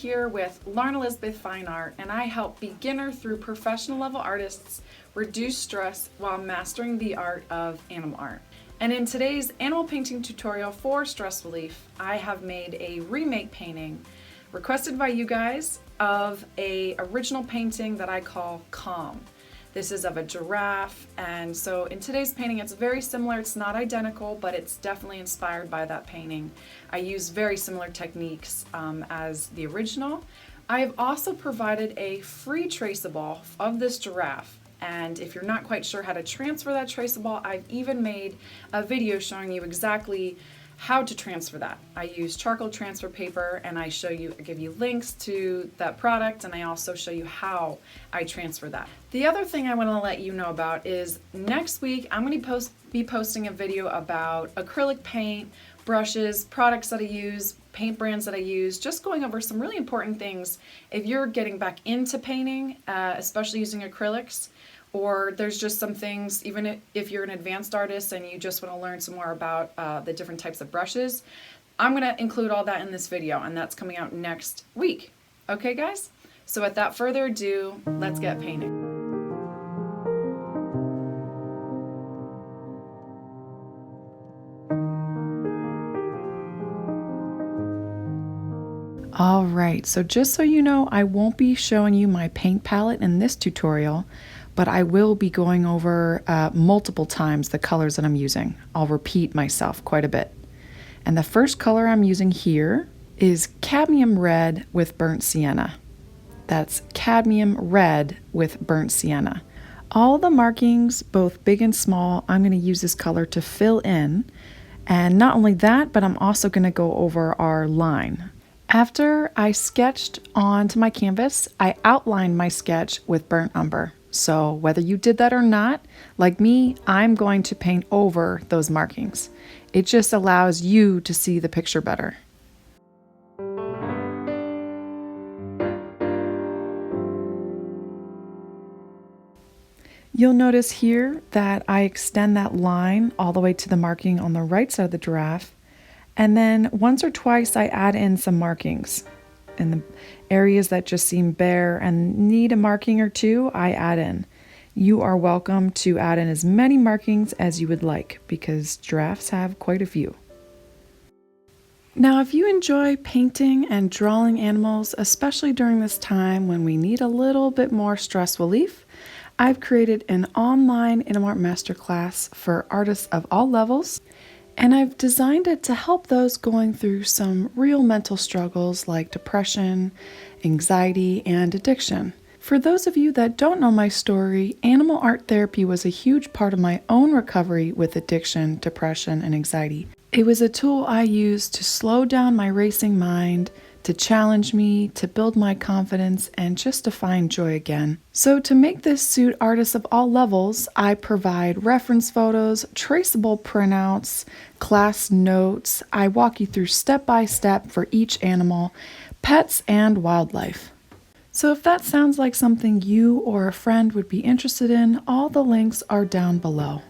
here with Lauren Elizabeth Fine Art, and I help beginner through professional level artists reduce stress while mastering the art of animal art. And in today's animal painting tutorial for stress relief, I have made a remake painting requested by you guys of a original painting that I call Calm. This is of a giraffe, and so in today's painting it's very similar. It's not identical, but it's definitely inspired by that painting. I use very similar techniques as the original. I have also provided a free traceable of this giraffe, and if you're not quite sure how to transfer that traceable, I've even made a video showing you exactly how to transfer that. I use charcoal transfer paper, and I give you links to that product, and I also show you how I transfer that. The other thing I want to let you know about is next week I'm going to be posting a video about acrylic paint, brushes, products that I use, paint brands that I use, just going over some really important things if you're getting back into painting, especially using acrylics. Or there's just some things, even if you're an advanced artist and you just want to learn some more about the different types of brushes, I'm going to include all that in this video, and that's coming out next week. Okay, guys? So without further ado, let's get painting. All right, so just so you know, I won't be showing you my paint palette in this tutorial, but I will be going over multiple times the colors that I'm using. I'll repeat myself quite a bit. And the first color I'm using here is Cadmium Red with Burnt Sienna. That's Cadmium Red with Burnt Sienna. All the markings, both big and small, I'm going to use this color to fill in. And not only that, but I'm also going to go over our line. After I sketched onto my canvas, I outlined my sketch with burnt umber. So whether you did that or not, like me, I'm going to paint over those markings. It just allows you to see the picture better. You'll notice here that I extend that line all the way to the marking on the right side of the giraffe. And then once or twice I add in some markings. In the areas that just seem bare and need a marking or two, I add in. You are welcome to add in as many markings as you would like, because giraffes have quite a few. Now, if you enjoy painting and drawing animals, especially during this time when we need a little bit more stress relief, I've created an online animal art masterclass for artists of all levels. And I've designed it to help those going through some real mental struggles like depression, anxiety, and addiction. For those of you that don't know my story, animal art therapy was a huge part of my own recovery with addiction, depression, and anxiety. It was a tool I used to slow down my racing mind, to challenge me, to build my confidence, and just to find joy again. So to make this suit artists of all levels, I provide reference photos, traceable printouts, class notes. I walk you through step by step for each animal, pets, and wildlife. So if that sounds like something you or a friend would be interested in, all the links are down below.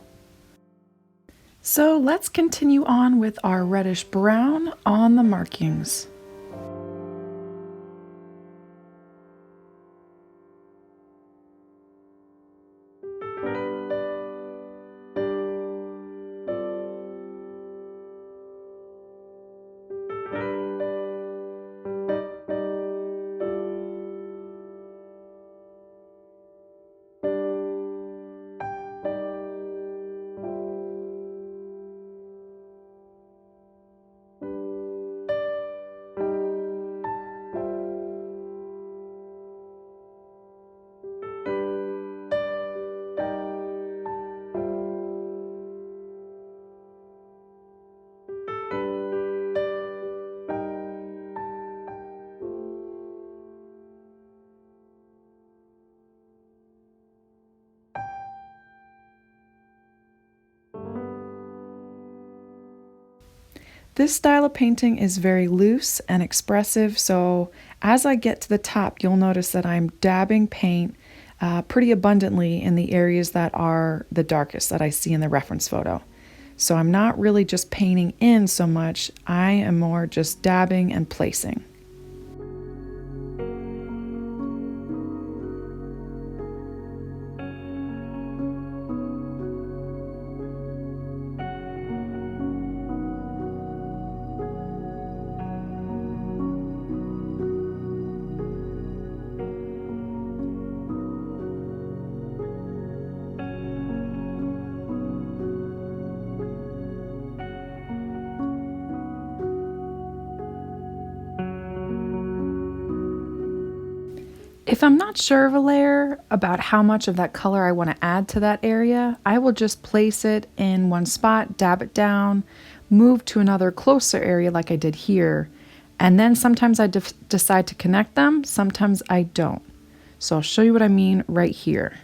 So let's continue on with our reddish brown on the markings. This style of painting is very loose and expressive, so as I get to the top, you'll notice that I'm dabbing paint pretty abundantly in the areas that are the darkest that I see in the reference photo. So I'm not really just painting in so much, I am more just dabbing and placing. If I'm not sure of a layer about how much of that color I want to add to that area, I will just place it in one spot, dab it down, move to another closer area like I did here, and then sometimes I decide to connect them, sometimes I don't. So I'll show you what I mean right here.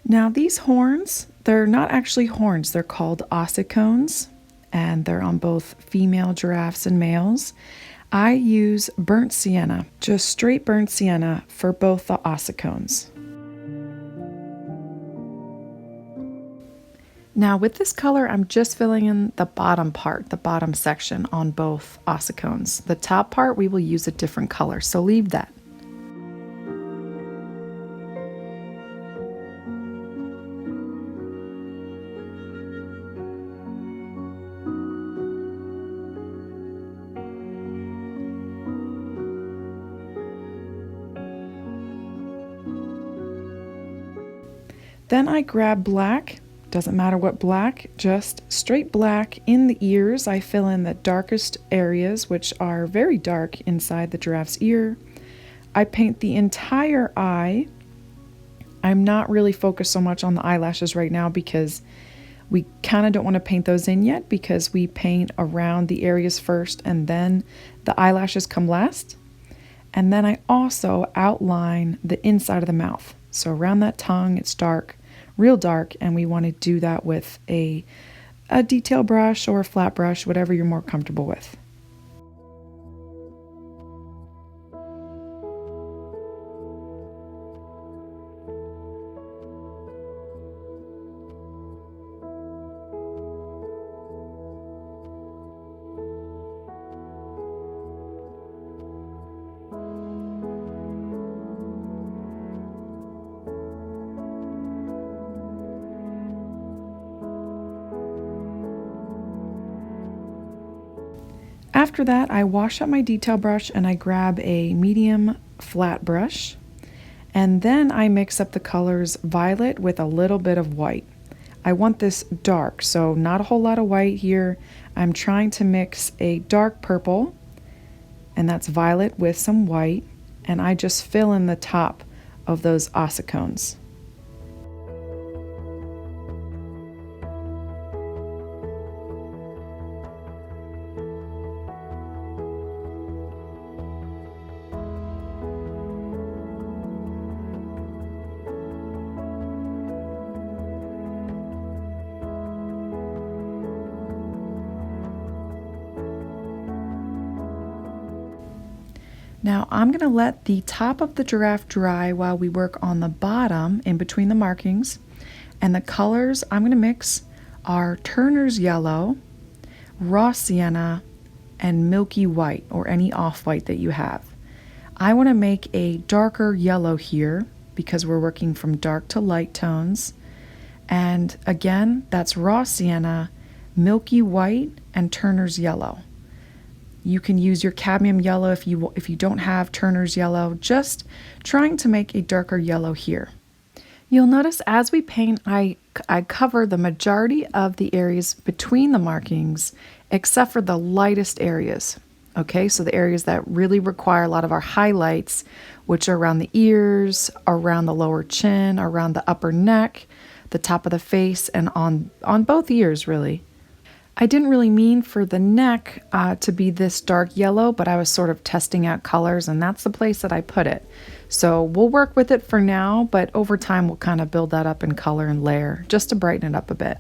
Now these horns, they're not actually horns, they're called ossicones, and they're on both female giraffes and males. I use burnt sienna, just straight burnt sienna for both the ossicones. Now with this color, I'm just filling in the bottom part, the bottom section on both ossicones. The top part, we will use a different color, so leave that. Then I grab black, doesn't matter what black, just straight black in the ears. I fill in the darkest areas, which are very dark inside the giraffe's ear. I paint the entire eye. I'm not really focused so much on the eyelashes right now because we kind of don't want to paint those in yet, because we paint around the areas first and then the eyelashes come last. And then I also outline the inside of the mouth. So around that tongue, it's dark, real dark, and we want to do that with a detail brush or a flat brush, whatever you're more comfortable with. After that, I wash up my detail brush and I grab a medium flat brush, and then I mix up the colors violet with a little bit of white. I want this dark, so not a whole lot of white here. I'm trying to mix a dark purple, and that's violet with some white, and I just fill in the top of those ossicones. Now I'm going to let the top of the giraffe dry while we work on the bottom in between the markings. And the colors I'm going to mix are Turner's Yellow, Raw Sienna, and Milky White, or any off-white that you have. I want to make a darker yellow here because we're working from dark to light tones. And again, that's Raw Sienna, Milky White, and Turner's Yellow. You can use your Cadmium Yellow if you don't have Turner's Yellow, just trying to make a darker yellow here. You'll notice as we paint, I cover the majority of the areas between the markings, except for the lightest areas. Okay, so the areas that really require a lot of our highlights, which are around the ears, around the lower chin, around the upper neck, the top of the face, and on both ears really. I didn't really mean for the neck to be this dark yellow, but I was sort of testing out colors, and that's the place that I put it. So we'll work with it for now, but over time we'll kind of build that up in color and layer just to brighten it up a bit.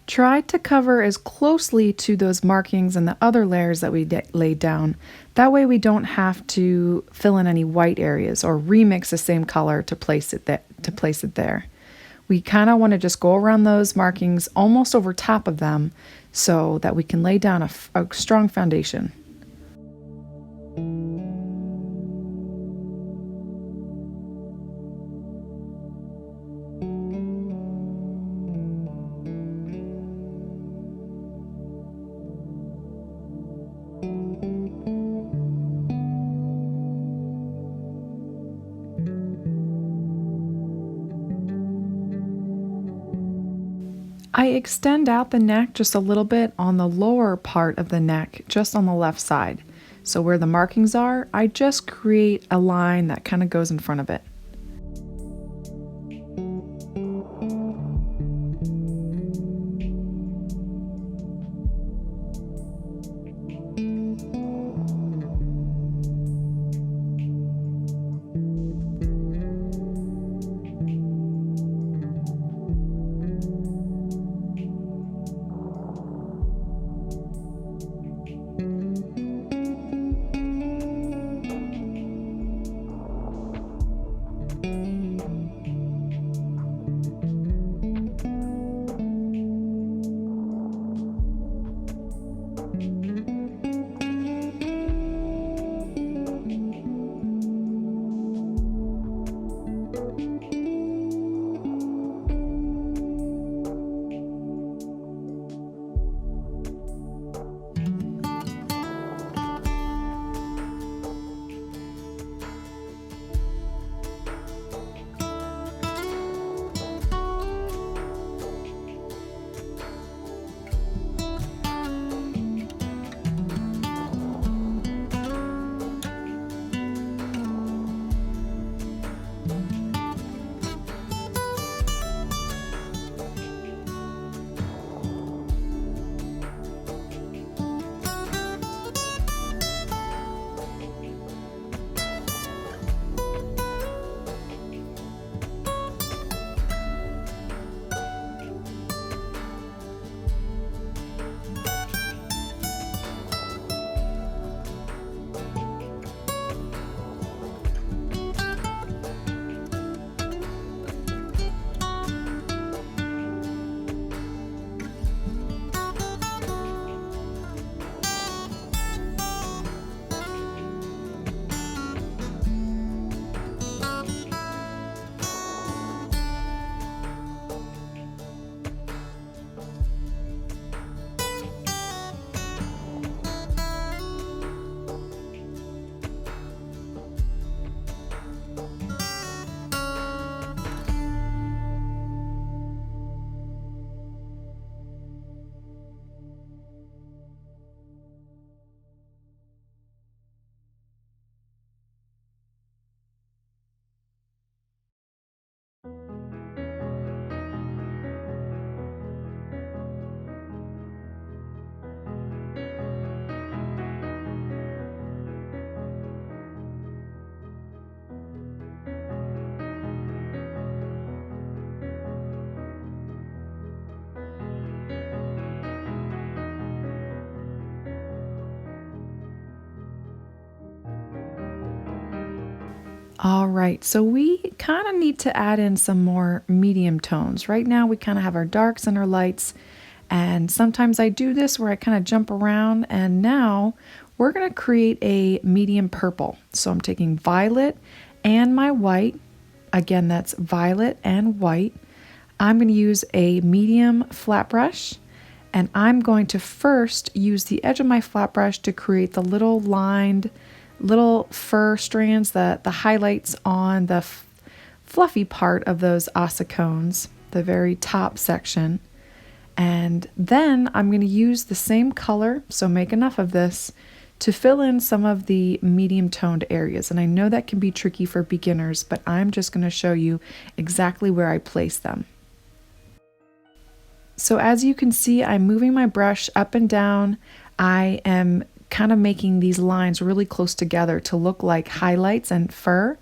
Try to cover as closely to those markings and the other layers that we laid down. That way we don't have to fill in any white areas or remix the same color to place it there. We kind of want to just go around those markings almost over top of them so that we can lay down a strong foundation. I extend out the neck just a little bit on the lower part of the neck, just on the left side. So where the markings are, I just create a line that kind of goes in front of it. All right, so we kind of need to add in some more medium tones. Right now we kind of have our darks and our lights, and sometimes I do this where I kind of jump around, and now we're going to create a medium purple. So I'm taking violet and my white. Again, that's violet and white. I'm going to use a medium flat brush, and I'm going to first use the edge of my flat brush to create the little lined little fur strands, the highlights on the fluffy part of those ossicones, the very top section. And then I'm going to use the same color, so make enough of this, to fill in some of the medium toned areas. And I know that can be tricky for beginners, but I'm just going to show you exactly where I place them. So as you can see, I'm moving my brush up and down. I am kind of making these lines really close together to look like highlights and fur.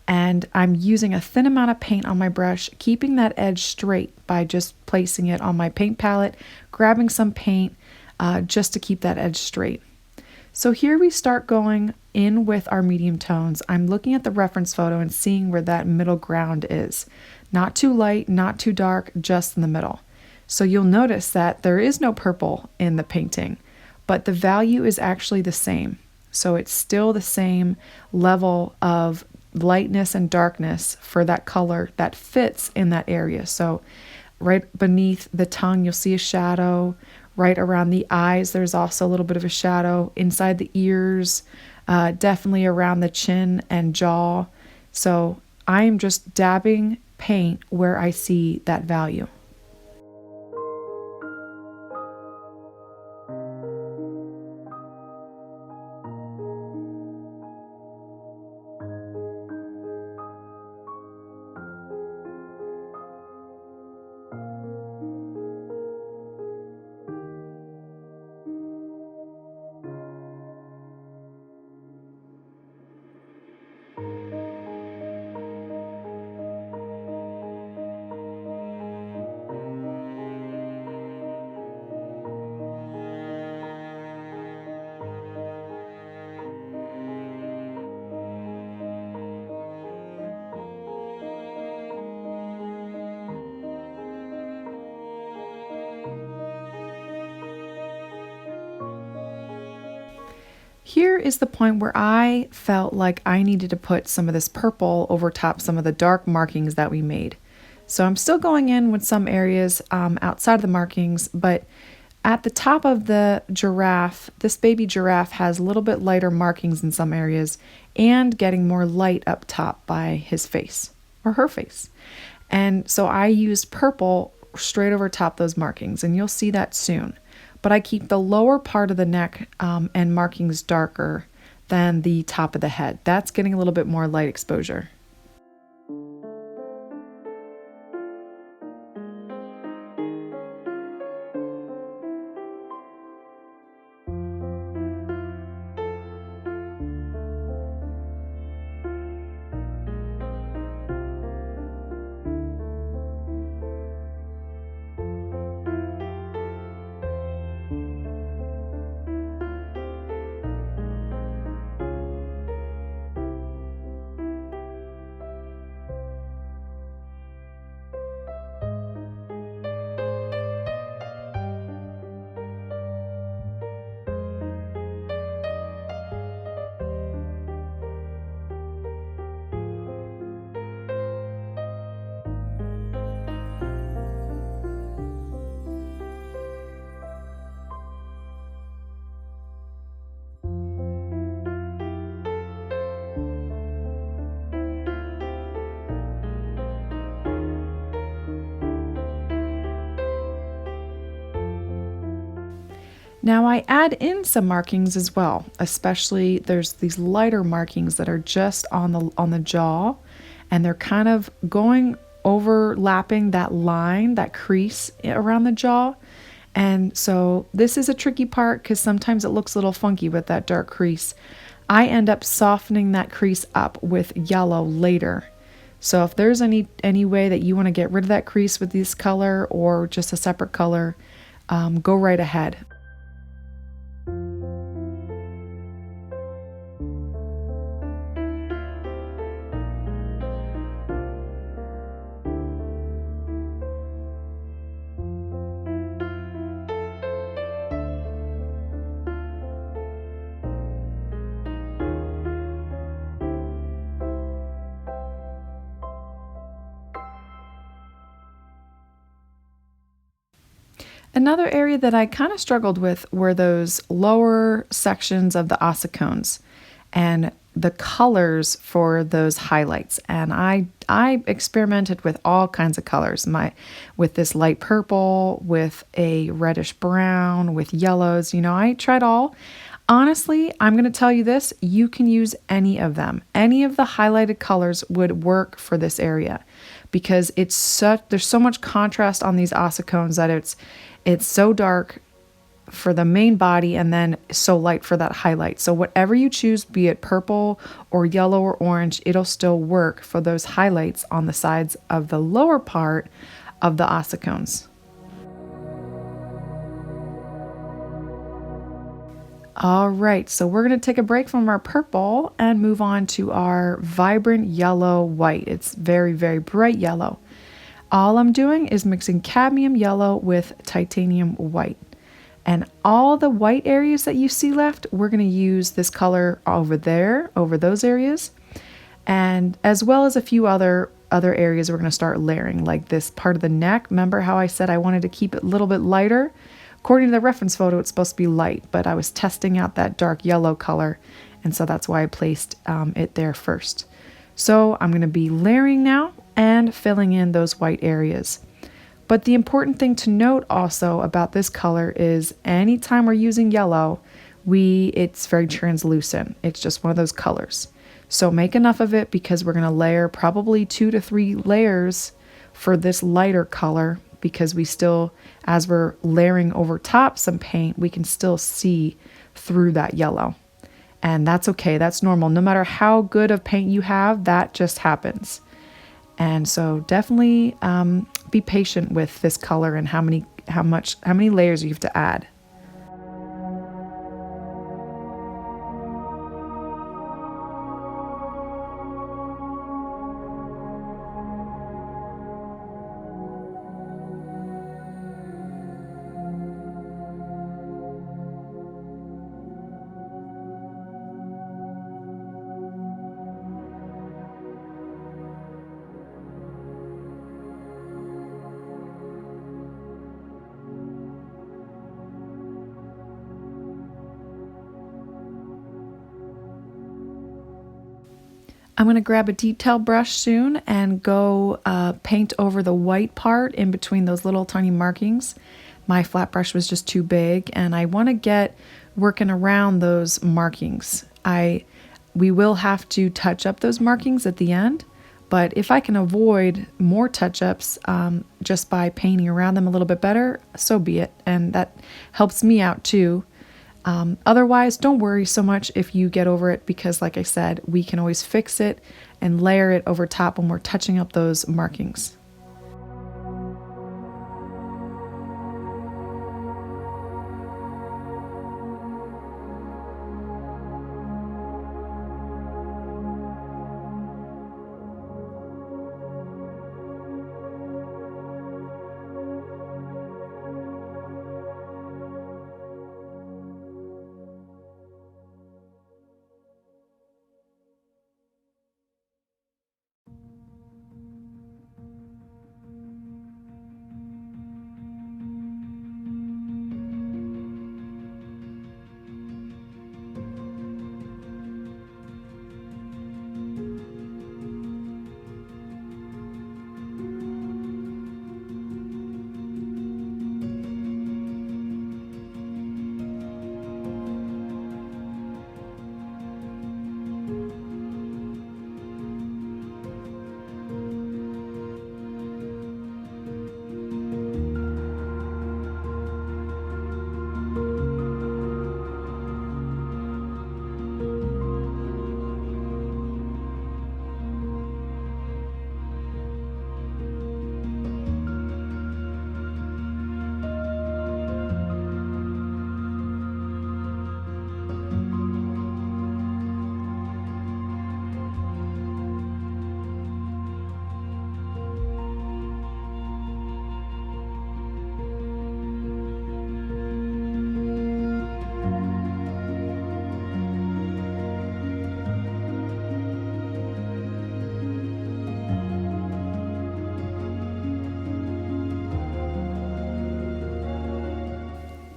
And I'm using a thin amount of paint on my brush, keeping that edge straight by just placing it on my paint palette, grabbing some paint just to keep that edge straight. So here we start going in with our medium tones. I'm looking at the reference photo and seeing where that middle ground is. Not too light, not too dark, just in the middle. So you'll notice that there is no purple in the painting, but the value is actually the same. So it's still the same level of lightness and darkness for that color that fits in that area. So right beneath the tongue, you'll see a shadow. Right around the eyes, there's also a little bit of a shadow. Inside the ears, definitely around the chin and jaw. So I'm just dabbing paint where I see that value. Here is the point where I felt like I needed to put some of this purple over top some of the dark markings that we made. So I'm still going in with some areas outside of the markings, but at the top of the giraffe, this baby giraffe has a little bit lighter markings in some areas and getting more light up top by his face or her face. And so I used purple straight over top those markings, and you'll see that soon. But I keep the lower part of the neck and markings darker than the top of the head. That's getting a little bit more light exposure. Now I add in some markings as well, especially there's these lighter markings that are just on the jaw, and they're kind of overlapping that line, that crease around the jaw. And so this is a tricky part because sometimes it looks a little funky with that dark crease. I end up softening that crease up with yellow later. So if there's any way that you want to get rid of that crease with this color or just a separate color, go right ahead. Another area that I kind of struggled with were those lower sections of the ossicones and the colors for those highlights. And I experimented with all kinds of colors, with this light purple, with a reddish brown, with yellows. I tried all. Honestly, I'm going to tell you this, you can use any of them. Any of the highlighted colors would work for this area because there's so much contrast on these ossicones that it's so dark for the main body and then so light for that highlight. So whatever you choose, be it purple or yellow or orange, it'll still work for those highlights on the sides of the lower part of the ossicones. All right, so we're going to take a break from our purple and move on to our vibrant yellow white. It's very, very bright yellow. All I'm doing is mixing cadmium yellow with titanium white. And all the white areas that you see left, we're going to use this color over there, over those areas. And as well as a few other areas we're going to start layering, like this part of the neck. Remember how I said I wanted to keep it a little bit lighter? According to the reference photo, it's supposed to be light, but I was testing out that dark yellow color, and so that's why I placed it there first. So I'm going to be layering now and filling in those white areas. But the important thing to note also about this color is anytime we're using yellow, it's very translucent. It's just one of those colors. So make enough of it because we're going to layer probably 2 to 3 layers for this lighter color, because we still, as we're layering over top some paint, we can still see through that yellow. And that's okay, that's normal. No matter how good of paint you have, that just happens. And so definitely be patient with this color and how many layers you have to add. I'm going to grab a detail brush soon and go paint over the white part in between those little tiny markings. My flat brush was just too big, and I want to get working around those markings. We will have to touch up those markings at the end, but if I can avoid more touch-ups just by painting around them a little bit better, so be it, and that helps me out too. Otherwise, don't worry so much if you get over it, because like I said, we can always fix it and layer it over top when we're touching up those markings.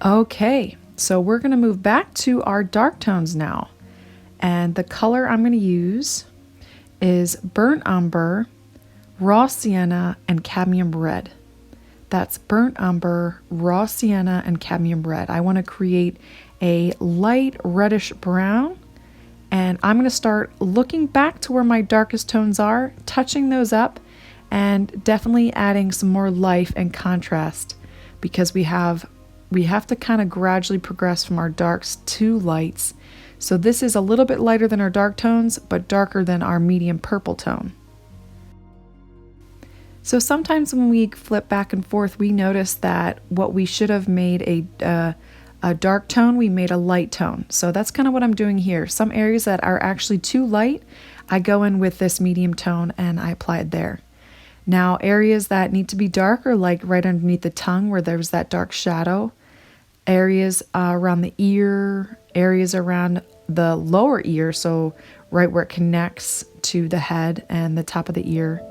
Okay, so we're going to move back to our dark tones now. And the color I'm going to use is Burnt Umber, Raw Sienna, and Cadmium Red. That's Burnt Umber, Raw Sienna, and Cadmium Red. I want to create a light reddish brown, and I'm going to start looking back to where my darkest tones are, touching those up, and definitely adding some more life and contrast, because we have we have to kind of gradually progress from our darks to lights. So this is a little bit lighter than our dark tones, but darker than our medium purple tone. So sometimes when we flip back and forth, we notice that what we should have made a dark tone, we made a light tone. So that's kind of what I'm doing here. Some areas that are actually too light, I go in with this medium tone and I apply it there. Now areas that need to be darker, like right underneath the tongue where there's that dark shadow, areas around the ear, areas around the lower ear, so right where it connects to the head and the top of the ear.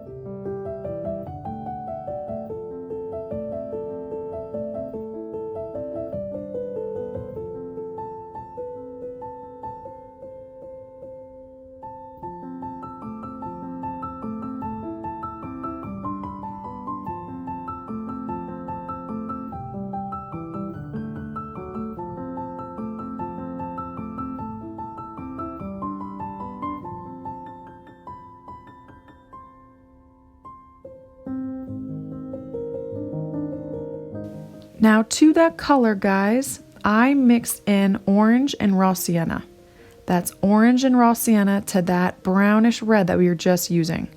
Now to that color, guys, I mixed in orange and raw sienna. That's orange and raw sienna to that brownish red that we were just using.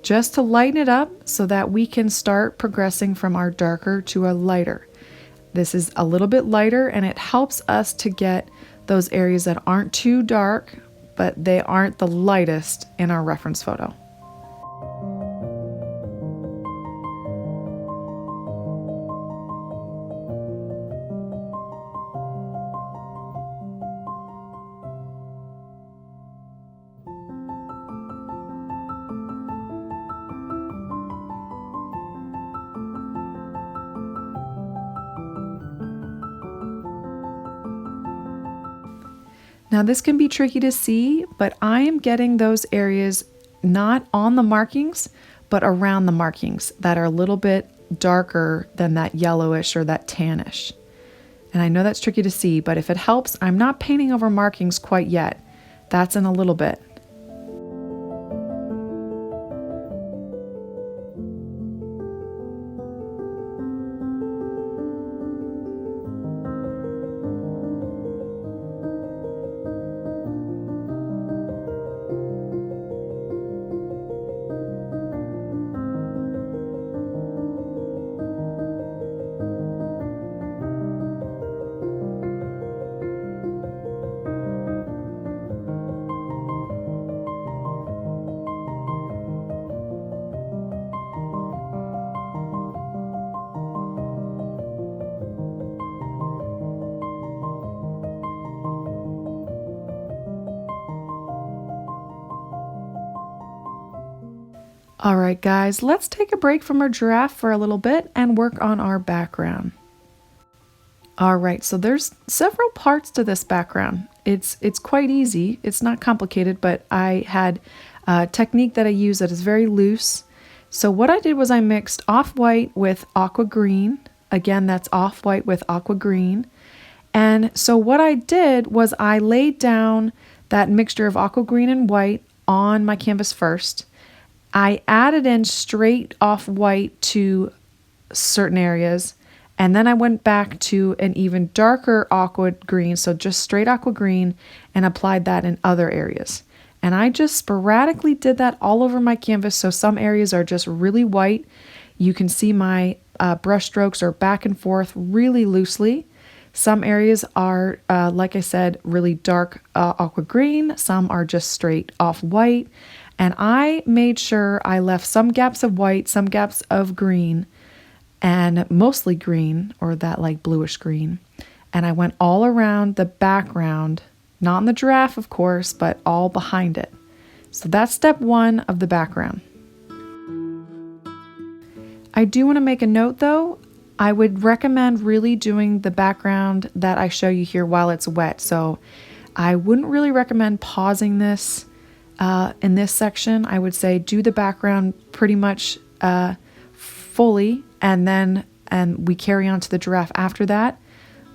Just to lighten it up so that we can start progressing from our darker to a lighter. This is a little bit lighter and it helps us to get those areas that aren't too dark, but they aren't the lightest in our reference photo. Now this can be tricky to see, but I am getting those areas not on the markings, but around the markings that are a little bit darker than that yellowish or that tannish. And I know that's tricky to see, but if it helps, I'm not painting over markings quite yet. That's in a little bit. All right, guys, let's take a break from our giraffe for a little bit and work on our background. All right, so there's several parts to this background. It's quite easy. It's not complicated, but I had a technique that I use that is very loose. So what I did was I mixed off-white with aqua green. Again, that's off-white with aqua green. And so what I did was I laid down that mixture of aqua green and white on my canvas first. I added in straight off-white to certain areas, and then I went back to an even darker aqua green, so just straight aqua green, and applied that in other areas. And I just sporadically did that all over my canvas, so some areas are just really white. You can see my brush strokes are back and forth really loosely. Some areas are, like I said, really dark aqua green. Some are just straight off-white. And I made sure I left some gaps of white, some gaps of green, and mostly green, or that like bluish green. And I went all around the background, not in the giraffe, of course, but all behind it. So that's step one of the background. I do want to make a note though. I would recommend really doing the background that I show you here while it's wet. So I wouldn't really recommend pausing this in this section. I would say do the background pretty much fully, and we carry on to the giraffe after that.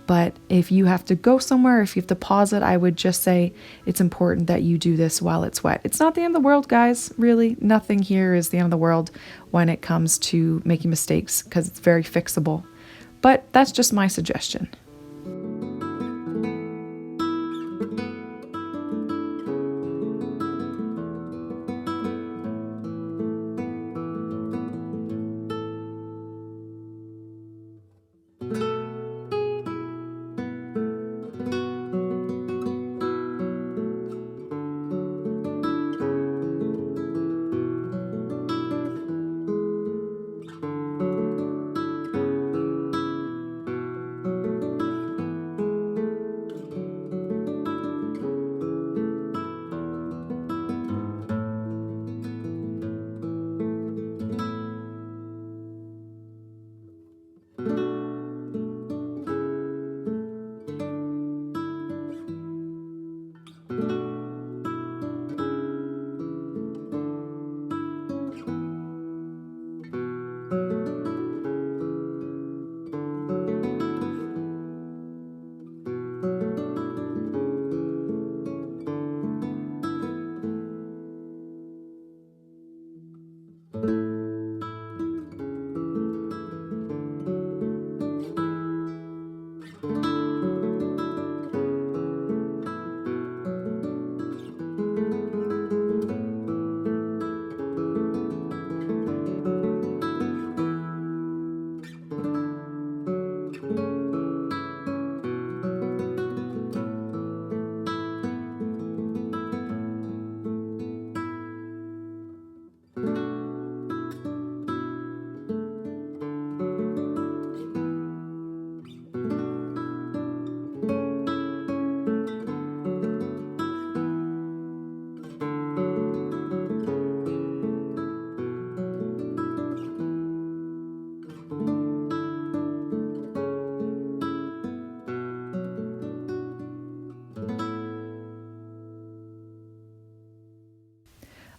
But if you have to go somewhere, if you have to pause it, I would just say it's important that you do this while it's wet. It's not the end of the world, guys. Really, nothing here is the end of the world when it comes to making mistakes, because it's very fixable. but that's just my suggestion.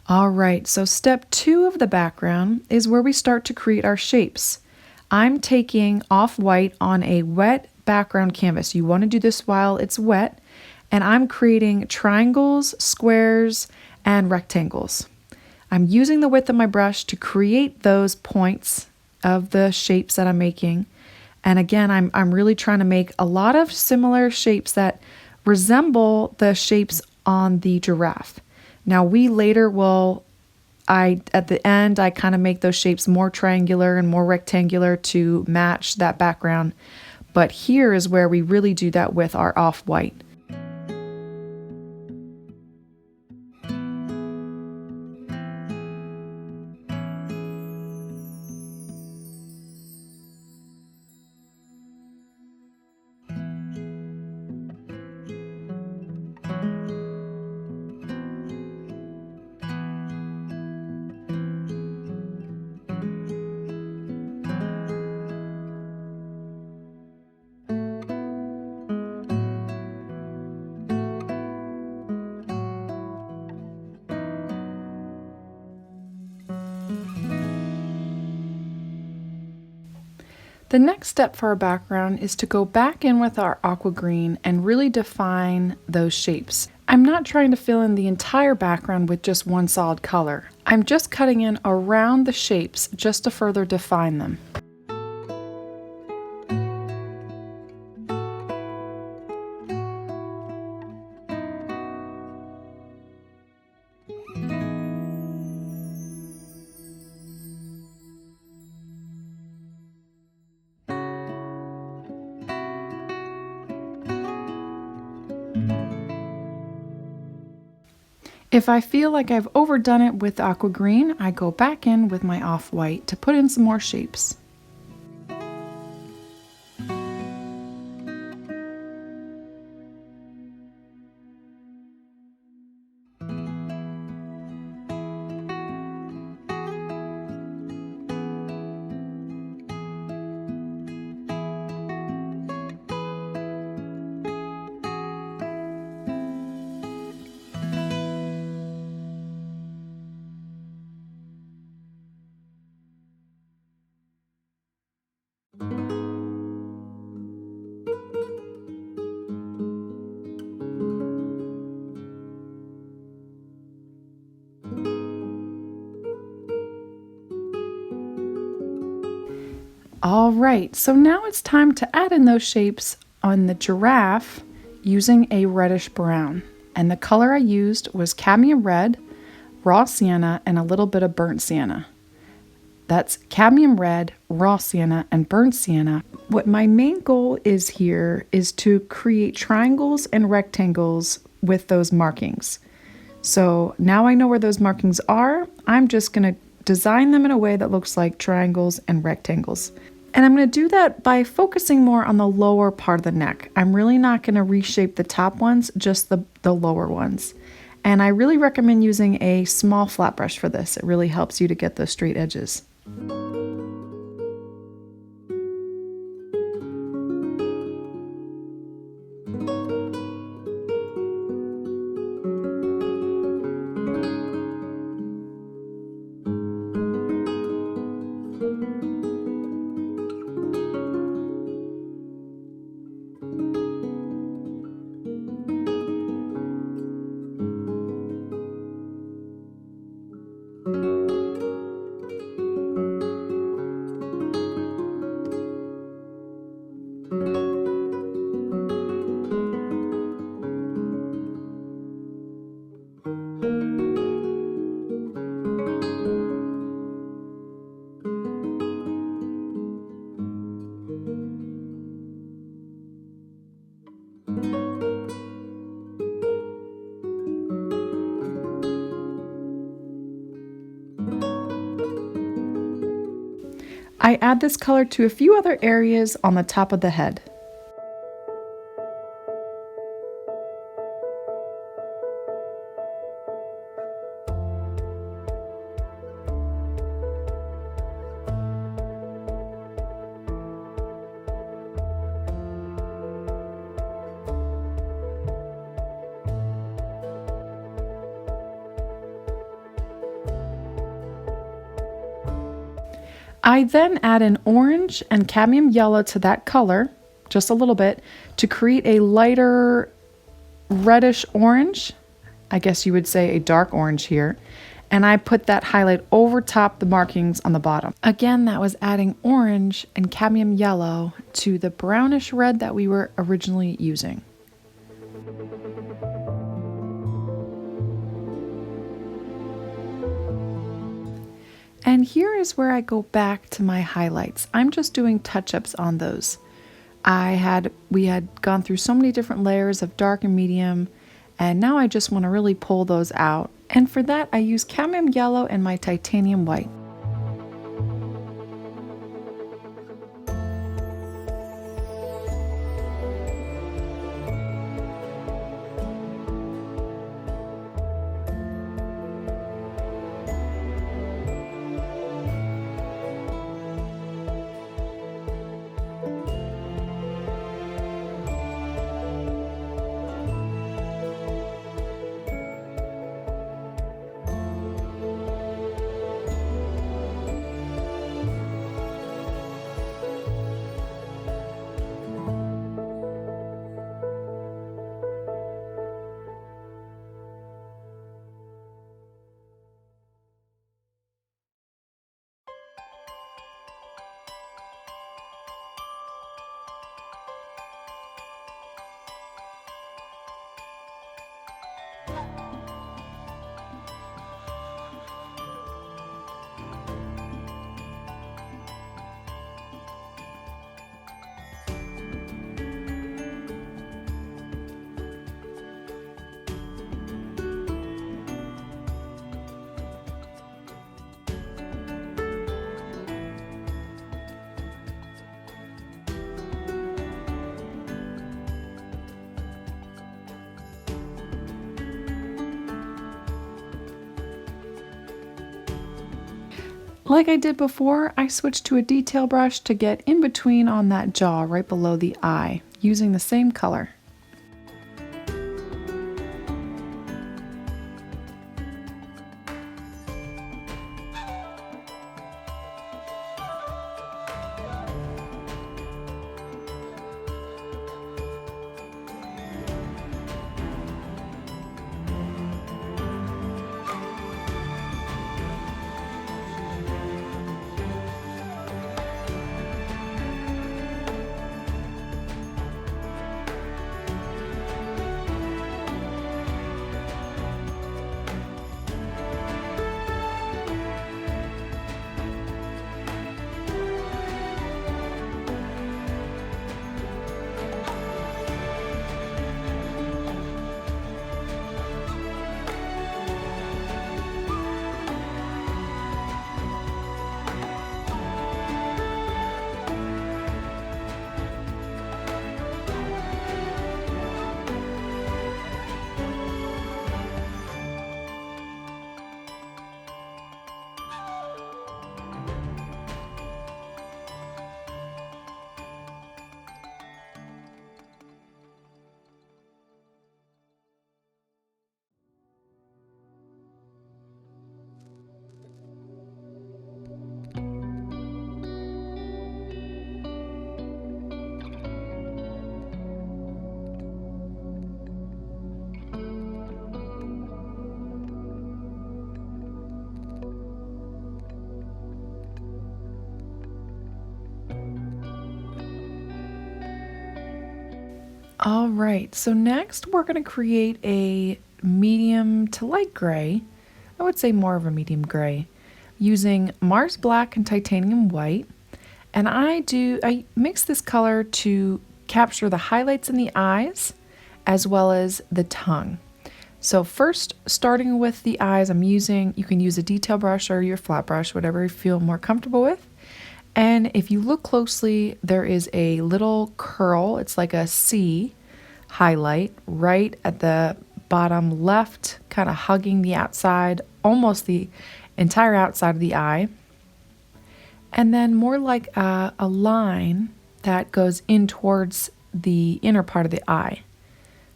All right, so step 2 of the background is where we start to create our shapes. I'm taking off-white on a wet background canvas. You want to do this while it's wet, and I'm creating triangles, squares, and rectangles. I'm using the width of my brush to create those points of the shapes that I'm making. And again, I'm really trying to make a lot of similar shapes that resemble the shapes on the giraffe. Now we later will, at the end, I kind of make those shapes more triangular and more rectangular to match that background. But here is where we really do that with our off-white. The next step for our background is to go back in with our Aqua Green and really define those shapes. I'm not trying to fill in the entire background with just one solid color. I'm just cutting in around the shapes just to further define them. If I feel like I've overdone it with Aqua Green, I go back in with my off-white to put in some more shapes. All right, so now it's time to add in those shapes on the giraffe using a reddish brown. And the color I used was Cadmium Red, Raw Sienna, and a little bit of Burnt Sienna. That's Cadmium Red, Raw Sienna, and Burnt Sienna. What my main goal is here is to create triangles and rectangles with those markings. So now I know where those markings are, I'm just going to design them in a way that looks like triangles and rectangles. And I'm going to do that by focusing more on the lower part of the neck. I'm really not going to reshape the top ones, just the lower ones. And I really recommend using a small flat brush for this. It really helps you to get those straight edges. I add this color to a few other areas on the top of the head. I then add an orange and cadmium yellow to that color, just a little bit, to create a lighter reddish orange. I guess you would say a dark orange here. And I put that highlight over top the markings on the bottom. Again, that was adding orange and cadmium yellow to the brownish red that we were originally using. And here is where I go back to my highlights. I'm just doing touch-ups on those. We had gone through so many different layers of dark and medium, and now I just want to really pull those out. And for that, I use cadmium yellow and my titanium white. Like I did before, I switched to a detail brush to get in between on that jaw right below the eye, using the same color. All right, so next we're going to create a medium to light gray. I would say more of a medium gray, using Mars Black and Titanium White. And I mix this color to capture the highlights in the eyes as well as the tongue. So first, starting with the eyes, you can use a detail brush or your flat brush, whatever you feel more comfortable with. And if you look closely, there is a little curl. It's like a C highlight right at the bottom left, kind of hugging the outside, almost the entire outside of the eye. And then more like a line that goes in towards the inner part of the eye.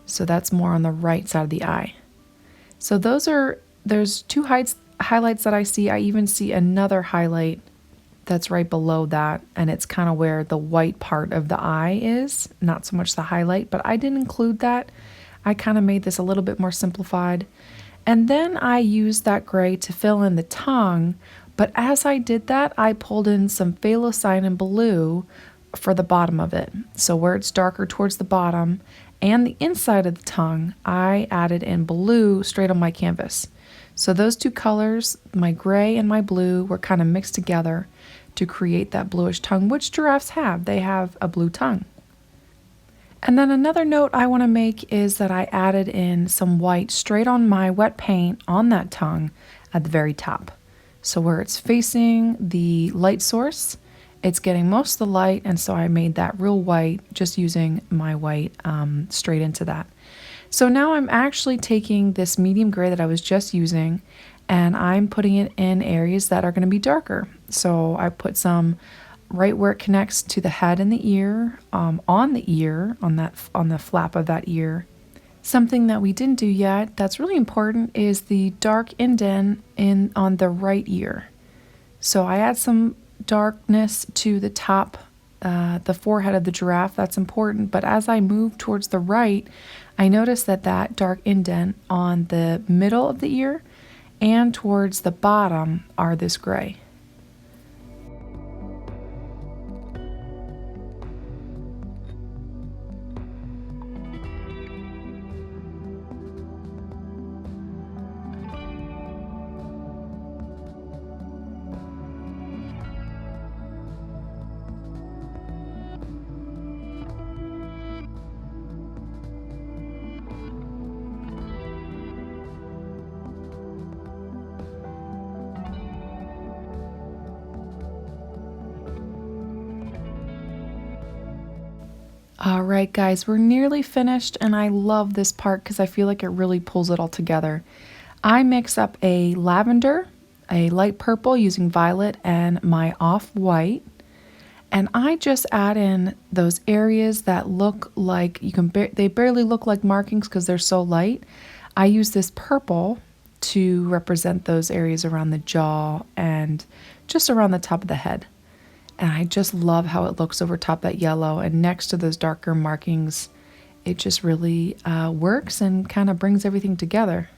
So that's more on the right side of the eye. So there's two highlights that I see. I even see another highlight that's right below that, and it's kind of where the white part of the eye is, not so much the highlight, but I didn't include that. I kind of made this a little bit more simplified. And then I used that gray to fill in the tongue, but as I did that, I pulled in some Phthalocyanine Blue for the bottom of it. So where it's darker towards the bottom and the inside of the tongue, I added in blue straight on my canvas. So those two colors, my gray and my blue, were kind of mixed together to create that bluish tongue, which giraffes have. They have a blue tongue. And then another note I want to make is that I added in some white straight on my wet paint on that tongue at the very top. So where it's facing the light source, it's getting most of the light, and so I made that real white just using my white straight into that. So now I'm actually taking this medium gray that I was just using, and I'm putting it in areas that are going to be darker. So I put some right where it connects to the head and the ear, on the flap of that ear. Something that we didn't do yet that's really important is the dark indent on the right ear. So I add some darkness to the top, the forehead of the giraffe. That's important. But as I move towards the right, I notice that dark indent on the middle of the ear and towards the bottom are this gray. All right, guys, we're nearly finished, and I love this part because I feel like it really pulls it all together. I mix up a lavender, a light purple using violet, and my off-white, and I just add in those areas that look like they barely look like markings because they're so light. I use this purple to represent those areas around the jaw and just around the top of the head. And I just love how it looks over top that yellow, and next to those darker markings, it just really works and kind of brings everything together.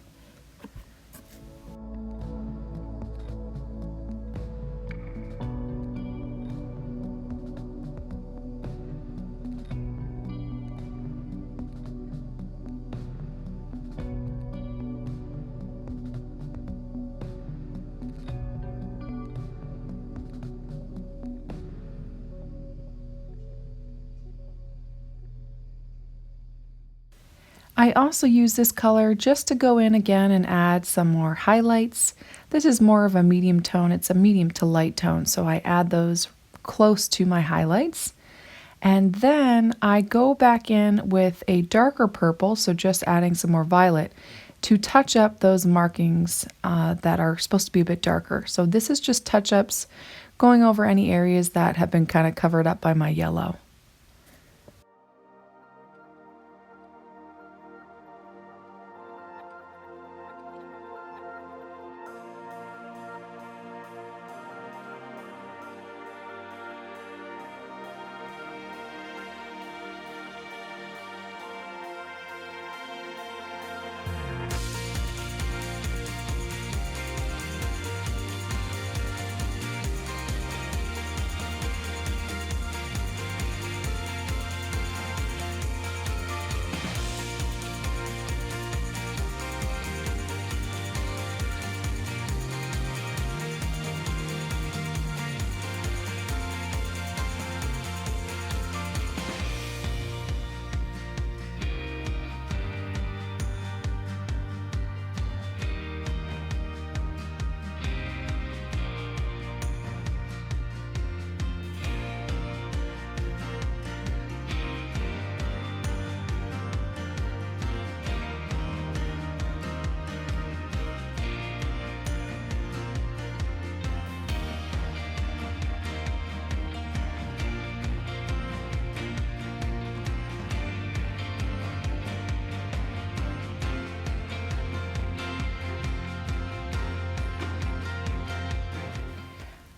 I also use this color just to go in again and add some more highlights. This is more of a medium tone. It's a medium to light tone, so I add those close to my highlights. And then I go back in with a darker purple, so just adding some more violet, to touch up those markings that are supposed to be a bit darker. So this is just touch-ups, going over any areas that have been kind of covered up by my yellow.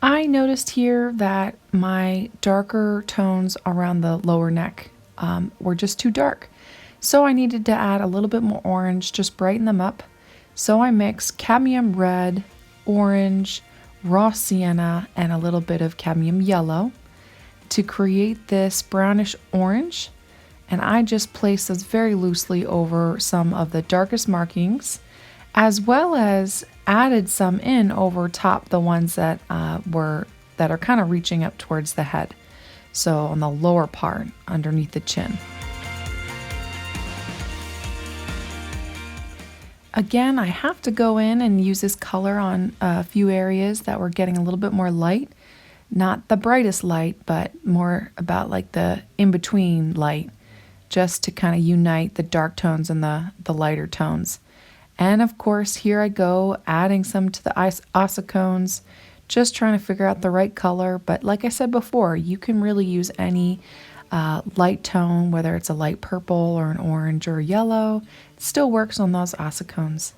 I noticed here that my darker tones around the lower neck were just too dark. So I needed to add a little bit more orange, just brighten them up. So I mixed Cadmium Red, orange, raw sienna, and a little bit of Cadmium Yellow to create this brownish orange. And I just placed those very loosely over some of the darkest markings, as well as added some in over top the ones that are kind of reaching up towards the head. So on the lower part underneath the chin. Again, I have to go in and use this color on a few areas that were getting a little bit more light. Not the brightest light, but more about like the in-between light, just to kind of unite the dark tones and the lighter tones. And of course, here I go, adding some to the Ossicones, just trying to figure out the right color. But like I said before, you can really use any light tone, whether it's a light purple or an orange or yellow. It still works on those Ossicones.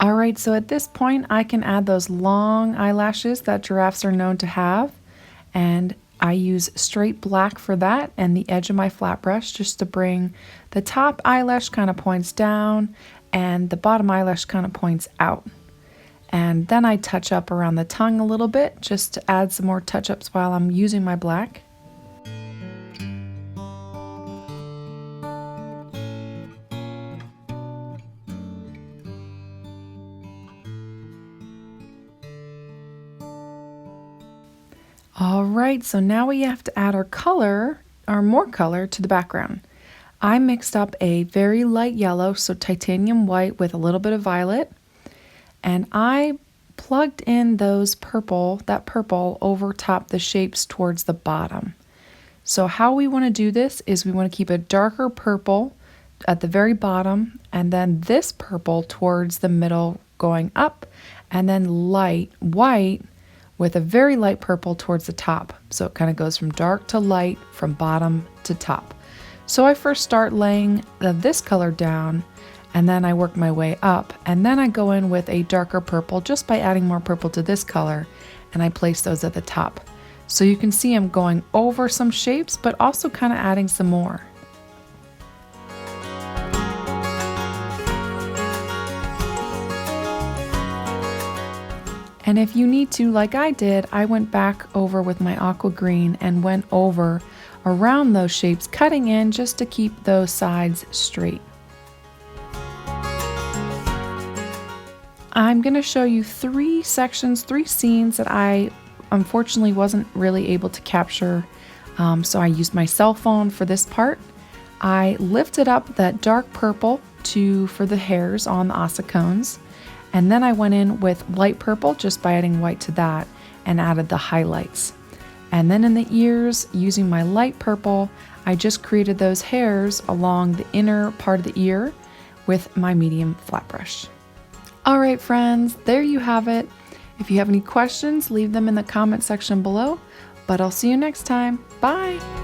Alright, so at this point I can add those long eyelashes that giraffes are known to have, and I use straight black for that and the edge of my flat brush just to bring the top eyelash kind of points down and the bottom eyelash kind of points out. And then I touch up around the tongue a little bit just to add some more touch-ups while I'm using my black. Alright, so now we have to add our color, or more color, to the background. I mixed up a very light yellow, so titanium white with a little bit of violet, and I plugged in that purple over top the shapes towards the bottom. So how we want to do this is we want to keep a darker purple at the very bottom, and then this purple towards the middle going up, and then light white with a very light purple towards the top. So it kind of goes from dark to light, from bottom to top. So I first start laying this color down, and then I work my way up, and then I go in with a darker purple just by adding more purple to this color, and I place those at the top. So you can see I'm going over some shapes, but also kind of adding some more. And if you need to, like I did, I went back over with my Aqua Green and went over around those shapes, cutting in just to keep those sides straight. I'm going to show you three scenes that I unfortunately wasn't really able to capture, so I used my cell phone for this part. I lifted up that dark purple for the hairs on the Ossicones. And then I went in with light purple just by adding white to that and added the highlights. And then in the ears, using my light purple, I just created those hairs along the inner part of the ear with my medium flat brush. All right, friends, there you have it. If you have any questions, leave them in the comment section below, but I'll see you next time. Bye.